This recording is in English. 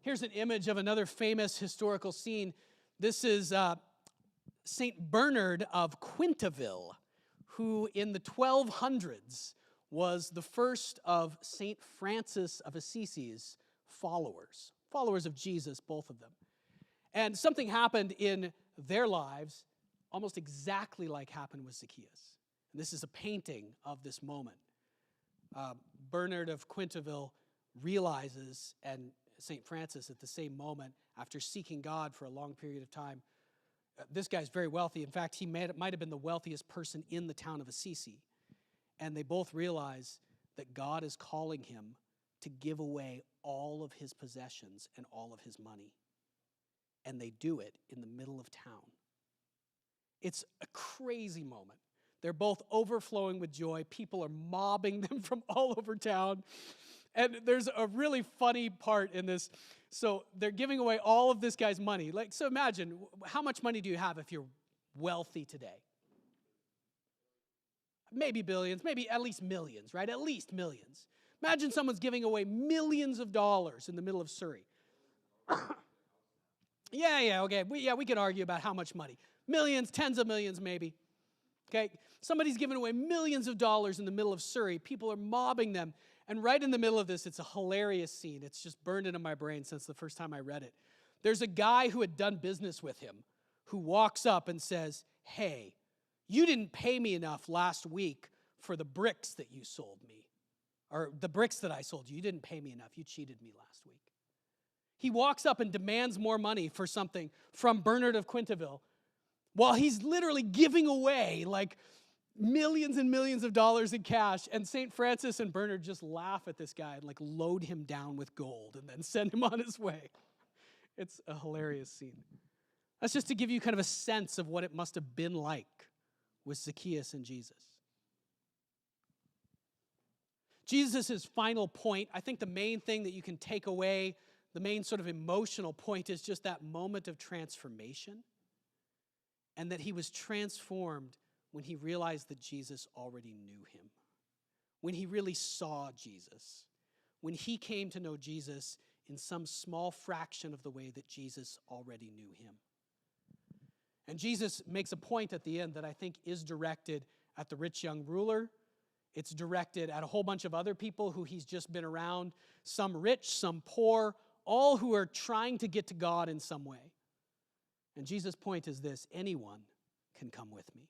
Here's an image of another famous historical scene. This is St. Bernard of Quintavalle, who in the 1200s was the first of St. Francis of Assisi's followers of Jesus, both of them. And something happened in their lives almost exactly like happened with Zacchaeus. And this is a painting of this moment. Bernard of Quintavalle realizes, and St. Francis at the same moment, after seeking God for a long period of time, this guy's very wealthy. In fact, he might have been the wealthiest person in the town of Assisi. And they both realize that God is calling him to give away all of his possessions and all of his money. And they do it in the middle of town. It's a crazy moment. They're both overflowing with joy. People are mobbing them from all over town. And there's a really funny part in this. So they're giving away all of this guy's money. So imagine, how much money do you have if you're wealthy today? Maybe billions, maybe at least millions, right? At least millions. Imagine someone's giving away millions of dollars in the middle of Surrey. Okay. We can argue about how much money. Millions, tens of millions maybe. Okay, somebody's giving away millions of dollars in the middle of Surrey. People are mobbing them. And right in the middle of this, it's a hilarious scene. It's just burned into my brain since the first time I read it. There's a guy who had done business with him who walks up and says, "Hey, you didn't pay me enough last week for the bricks that you sold me. Or the bricks that I sold you. You didn't pay me enough. You cheated me last week." He walks up and demands more money for something from Bernard of Quintavalle, while he's literally giving away like millions and millions of dollars in cash. And St. Francis and Bernard just laugh at this guy and like load him down with gold and then send him on his way. It's a hilarious scene. That's just to give you kind of a sense of what it must have been like with Zacchaeus and Jesus. Jesus' final point, I think the main thing that you can take away, the main sort of emotional point, is just that moment of transformation. And that he was transformed when he realized that Jesus already knew him. When he really saw Jesus. When he came to know Jesus in some small fraction of the way that Jesus already knew him. And Jesus makes a point at the end that I think is directed at the rich young ruler. It's directed at a whole bunch of other people who he's just been around. Some rich, some poor, all who are trying to get to God in some way. And Jesus' point is this: anyone can come with me.